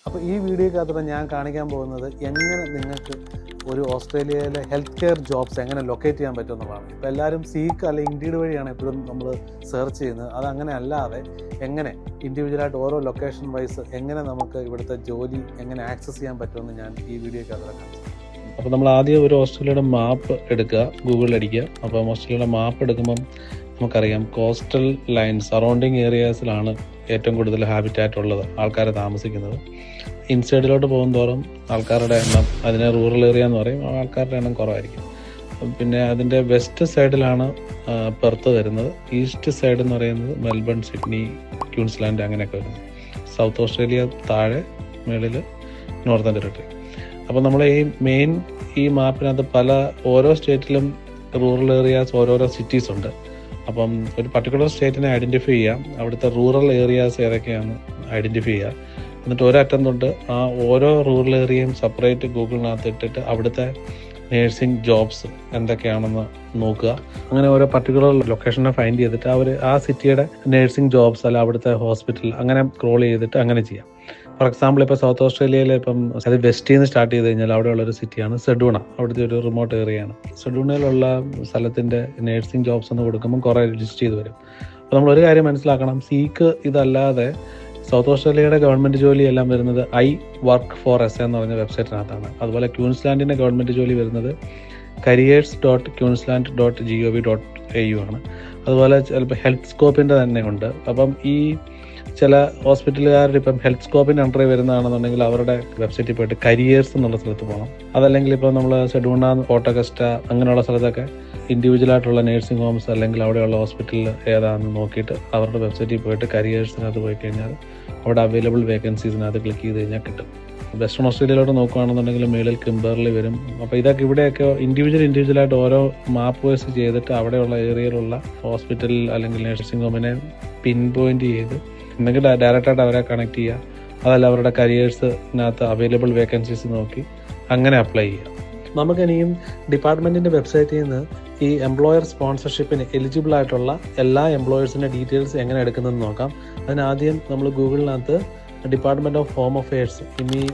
അപ്പോൾ ഈ വീഡിയോക്കകത്തോടെ ഞാൻ കാണിക്കാൻ പോകുന്നത് എങ്ങനെ നിങ്ങൾക്ക് ഒരു ഓസ്ട്രേലിയയിലെ ഹെൽത്ത് കെയർ ജോബ്സ് എങ്ങനെ ലൊക്കേറ്റ് ചെയ്യാൻ പറ്റുമെന്നുള്ളതാണ്. ഇപ്പോൾ എല്ലാവരും സീക്ക് അല്ലെങ്കിൽ ഇൻഡീഡ് വഴിയാണ് എപ്പോഴും നമ്മൾ സെർച്ച് ചെയ്യുന്നത്. അതങ്ങനെ അല്ലാതെ എങ്ങനെ ഇൻഡിവിജ്വലായിട്ട് ഓരോ ലൊക്കേഷൻ വൈസ് എങ്ങനെ നമുക്ക് ഇവിടുത്തെ ജോലി എങ്ങനെ ആക്സസ് ചെയ്യാൻ പറ്റുമെന്ന് ഞാൻ ഈ വീഡിയോക്കകത്തോടെ കാണിച്ചു. അപ്പോൾ നമ്മൾ ആദ്യം ഒരു ഓസ്ട്രേലിയയുടെ മാപ്പ് എടുക്കുക, ഗൂഗിളിൽ അടിക്കുക. അപ്പം ഓസ്ട്രേലിയയുടെ മാപ്പ് എടുക്കുമ്പം നമുക്കറിയാം കോസ്റ്റൽ ലൈൻ സറൗണ്ടിങ് ഏരിയാസിലാണ് ഏറ്റവും കൂടുതൽ ഹാബിറ്റാറ്റ് ഉള്ളത്, ആൾക്കാർ താമസിക്കുന്നത്. ഇൻസൈഡിലോട്ട് പോകുന്തോറും ആൾക്കാരുടെ എണ്ണം, അതിനെ റൂറൽ ഏരിയ എന്ന് പറയും, ആൾക്കാരുടെ എണ്ണം കുറവായിരിക്കും. പിന്നെ അതിൻ്റെ വെസ്റ്റ് സൈഡിലാണ് പെർത്ത് വരുന്നത്. ഈസ്റ്റ് സൈഡ് എന്ന് പറയുന്നത് മെൽബൺ, സിഡ്നി, ക്യൂൻസ്ലാൻഡ് അങ്ങനെയൊക്കെ വരുന്നത്. സൗത്ത് ഓസ്ട്രേലിയ താഴെ, മേളിൽ നോർത്തേൺ ടെറിട്ടറി. അപ്പോൾ നമ്മൾ ഈ മാപ്പിനകത്ത് ഓരോ സ്റ്റേറ്റിലും റൂറൽ ഏരിയാസ്, ഓരോരോ സിറ്റീസ് ഉണ്ട്. അപ്പം ഒരു പർട്ടിക്കുലർ സ്റ്റേറ്റിനെ ഐഡൻറ്റിഫൈ ചെയ്യാം, അവിടുത്തെ റൂറൽ ഏരിയാസ് ഏതൊക്കെയാണ് ഐഡൻറ്റിഫൈ ചെയ്യുക. എന്നിട്ട് ഒരറ്റം തൊട്ട് ആ ഓരോ റൂറൽ ഏരിയയും സെപ്പറേറ്റ് ഗൂഗിളിനകത്ത് ഇട്ടിട്ട് അവിടുത്തെ നേഴ്സിംഗ് ജോബ്സ് എന്തൊക്കെയാണെന്ന് നോക്കുക. അങ്ങനെ ഓരോ പർട്ടിക്കുലർ ലൊക്കേഷനെ ഫൈൻഡ് ചെയ്തിട്ട് ആ സിറ്റിയുടെ നേഴ്സിംഗ് ജോബ്സ് അല്ല അവിടുത്തെ ഹോസ്പിറ്റൽ അങ്ങനെ സ്ക്രോൾ ചെയ്തിട്ട് അങ്ങനെ ചെയ്യാം. ഫോർ എക്സാമ്പിൾ ഇപ്പോൾ സൗത്ത് ഓസ്ട്രേലിയയിൽ അത് വെസ്റ്റിൽ നിന്ന് സ്റ്റാർട്ട് ചെയ്ത് കഴിഞ്ഞാൽ അവിടെയുള്ളൊരു സിറ്റിയാണ് സെഡൂണ. അവിടുത്തെ ഒരു റിമോട്ട് ഏരിയയാണ്. സെഡൂണയിലുള്ള സ്ഥലത്തിൻ്റെ നേഴ്സിംഗ് ജോബ്സ് എന്ന് കൊടുക്കുമ്പോൾ കുറേ ലിസ്റ്റ് ചെയ്ത് വരും. അപ്പോൾ നമ്മളൊരു കാര്യം മനസ്സിലാക്കണം, സീക്ക് ഇതല്ലാതെ സൗത്ത് ഓസ്ട്രേലിയയുടെ ഗവൺമെൻറ് ജോലി എല്ലാം വരുന്നത് iWork4SA എന്ന് പറഞ്ഞ വെബ്സൈറ്റിനകത്താണ്. അതുപോലെ ക്യൂൻസ്ലാൻഡിൻ്റെ ഗവൺമെൻറ് ജോലി വരുന്നത് careers.queensland.gov.au ആണ്. അതുപോലെ ചിലപ്പോൾ ഹെൽത്ത് സ്കോപ്പിൻ്റെ തന്നെ ഉണ്ട്. അപ്പം ഈ ചില ഹോസ്പിറ്റലുകാരുടെ ഇപ്പം ഹെൽത്ത് സ്കോപ്പിൻ്റെ അണ്ടറിൽ വരുന്നതാണെന്നുണ്ടെങ്കിൽ അവരുടെ വെബ്സൈറ്റിൽ പോയിട്ട് കരിയേഴ്സ് എന്നുള്ള സ്ഥലത്ത് പോകണം. അതല്ലെങ്കിൽ ഇപ്പോൾ നമ്മൾ സെഡൂണ, ഓട്ടഗസ്റ്റ അങ്ങനെയുള്ള സ്ഥലത്തൊക്കെ ഇൻഡിവിജ്വലായിട്ടുള്ള നേഴ്സിംഗ് ഹോംസ് അല്ലെങ്കിൽ അവിടെയുള്ള ഹോസ്പിറ്റലിൽ ഏതാണെന്ന് നോക്കിയിട്ട് അവരുടെ വെബ്സൈറ്റിൽ പോയിട്ട് കരിയേഴ്സിനകത്ത് പോയി കഴിഞ്ഞാൽ അവിടെ അവൈലബിൾ വേക്കൻസീസിനകത്ത് ക്ലിക്ക് ചെയ്ത് കഴിഞ്ഞാൽ കിട്ടും. വെസ്റ്റേൺ ഓസ്ട്രേലിയയിലോട്ട് നോക്കുകയാണെന്നുണ്ടെങ്കിൽ മേളിൽ കിംബർലി വരും. അപ്പോൾ ഇതൊക്കെ ഇവിടെയൊക്കെ ഇൻഡിവിജ്വലായിട്ട് ഓരോ മാപ്പ് വൈസ് ചെയ്തിട്ട് അവിടെയുള്ള ഏരിയയിലുള്ള ഹോസ്പിറ്റലിൽ അല്ലെങ്കിൽ നഴ്സിംഗ് ഹോമിനെ പിൻ പോയിന്റ് ചെയ്ത് എന്തെങ്കിലും ഡയറക്റ്റായിട്ട് അവരെ കണക്ട് ചെയ്യുക. അതല്ല അവരുടെ കരിയേഴ്സിനകത്ത് അവൈലബിൾ വേക്കൻസീസ് നോക്കി അങ്ങനെ അപ്ലൈ ചെയ്യുക. നമുക്കിനിയും ഡിപ്പാർട്ട്മെൻറ്റിൻ്റെ വെബ്സൈറ്റിൽ നിന്ന് ഈ എംപ്ലോയർ സ്പോൺസർഷിപ്പിന് എലിജിബിൾ ആയിട്ടുള്ള എല്ലാ എംപ്ലോയേഴ്സിൻ്റെ ഡീറ്റെയിൽസ് എങ്ങനെ എടുക്കുന്നതെന്ന് നോക്കാം. അതിനാദ്യം നമ്മൾ ഗൂഗിളിനകത്ത് department of home affairs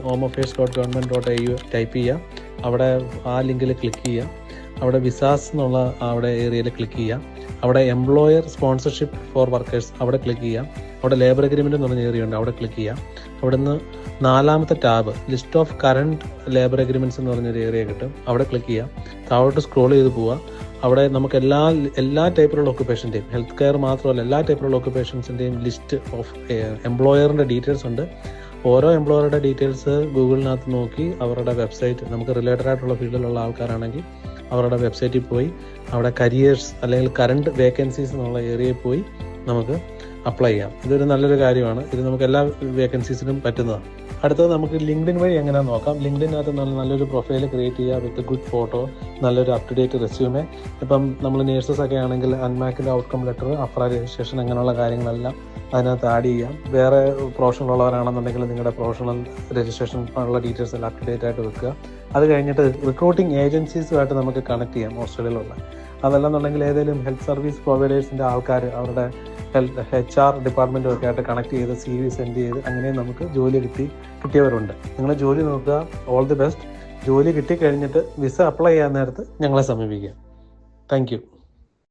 homeaffairs.government.au type ചെയ്യുക. അവിടെ ആ ലിങ്കിൽ ക്ലിക്ക് ചെയ്യുക. അവിടെ വിസാസ് എന്നുള്ള അവിടെ ഏരിയയിൽ ക്ലിക്ക് ചെയ്യാം. അവിടെ എംപ്ലോയർ സ്പോൺസർഷിപ്പ് ഫോർ വർക്കേഴ്സ് അവിടെ ക്ലിക്ക് ചെയ്യാം. അവിടെ ലേബർ അഗ്രിമെൻ്റ് എന്ന് പറഞ്ഞ ഏരിയ ഉണ്ട്, അവിടെ ക്ലിക്ക് ചെയ്യാം. അവിടെ നിന്ന് 4ാമത്തെ tab list of current labour agreements എന്ന് പറഞ്ഞൊരു ഏരിയ കിട്ടും, അവിടെ ക്ലിക്ക് ചെയ്യാം. താഴോട്ട് സ്ക്രോൾ ചെയ്ത് പോവുക. അവിടെ നമുക്ക് എല്ലാ ടൈപ്പിലുള്ള ഒക്കുപേഷൻ്റെയും, ഹെൽത്ത് കെയർ മാത്രമല്ല എല്ലാ ടൈപ്പിലുള്ള ഒക്കുപേഷൻസിൻ്റെയും ലിസ്റ്റ് ഓഫ് എംപ്ലോയറിൻ്റെ ഡീറ്റെയിൽസ് ഉണ്ട്. ഓരോ എംപ്ലോയറുടെ ഡീറ്റെയിൽസ് ഗൂഗിളിനകത്ത് നോക്കി അവരുടെ വെബ്സൈറ്റ്, നമുക്ക് റിലേറ്റഡ് ആയിട്ടുള്ള ഫീൽഡിലുള്ള ആൾക്കാരാണെങ്കിൽ അവരുടെ വെബ്സൈറ്റിൽ പോയി അവിടെ കരിയേഴ്സ് അല്ലെങ്കിൽ കറണ്ട് വേക്കൻസീസ് എന്നുള്ള ഏരിയയിൽ പോയി നമുക്ക് അപ്ലൈ ചെയ്യാം. ഇതൊരു നല്ലൊരു കാര്യമാണ്. ഇത് നമുക്ക് എല്ലാ വേക്കൻസീസിനും പറ്റുന്നതാണ്. അടുത്തത് നമുക്ക് ലിങ്ക്ഡിൻ വഴി എങ്ങനെയാണെന്ന് നോക്കാം. ലിങ്ക്ഡിനകത്ത് നല്ലൊരു പ്രൊഫൈൽ ക്രിയേറ്റ് ചെയ്യുക വിത്ത് ഗുഡ് ഫോട്ടോ, നല്ലൊരു അപ് ടു ഡേറ്റ് റെസ്യൂമേ. ഇപ്പം നമ്മൾ നേഴ്സസ് ഒക്കെ ആണെങ്കിൽ അൺമാക്ഡ് ഔട്ട്കം ലെറ്റർ, അഫ്ര രജിസ്ട്രേഷൻ അങ്ങനെയുള്ള കാര്യങ്ങളെല്ലാം അതിനകത്ത് ആഡ് ചെയ്യാം. വേറെ പ്രൊഫഷണൽ ഉള്ളവരാണെന്നുണ്ടെങ്കിൽ നിങ്ങളുടെ പ്രൊഫഷണൽ രജിസ്ട്രേഷൻ ഉള്ള ഡീറ്റെയിൽസ് എല്ലാം അപ് ടു ഡേറ്റ് ആയിട്ട് വെക്കുക. അത് കഴിഞ്ഞിട്ട് റിക്രൂട്ടിംഗ് ഏജൻസീസുമായിട്ട് നമുക്ക് കണക്ട് ചെയ്യാം ഓസ്ട്രേലിയയിലുള്ള. അതല്ലെന്നുണ്ടെങ്കിൽ ഏതെങ്കിലും ഹെൽത്ത് സർവീസ് പ്രൊവൈഡേഴ്സിൻ്റെ ആൾക്കാർ അവരുടെ HR ഡിപ്പാർട്ട്മെൻറ്റും ഒക്കെ ആയിട്ട് കണക്ട് ചെയ്ത് CV സെൻഡ് ചെയ്ത് അങ്ങനെ നമുക്ക് ജോലി കിട്ടിയവരുണ്ട്. നിങ്ങൾ ജോലി നോക്കുക. All the best. ജോലി കിട്ടിക്കഴിഞ്ഞിട്ട് വിസ അപ്ലൈ ചെയ്യാൻ നേരത്ത് ഞങ്ങളെ സമീപിക്കുക. Thank you.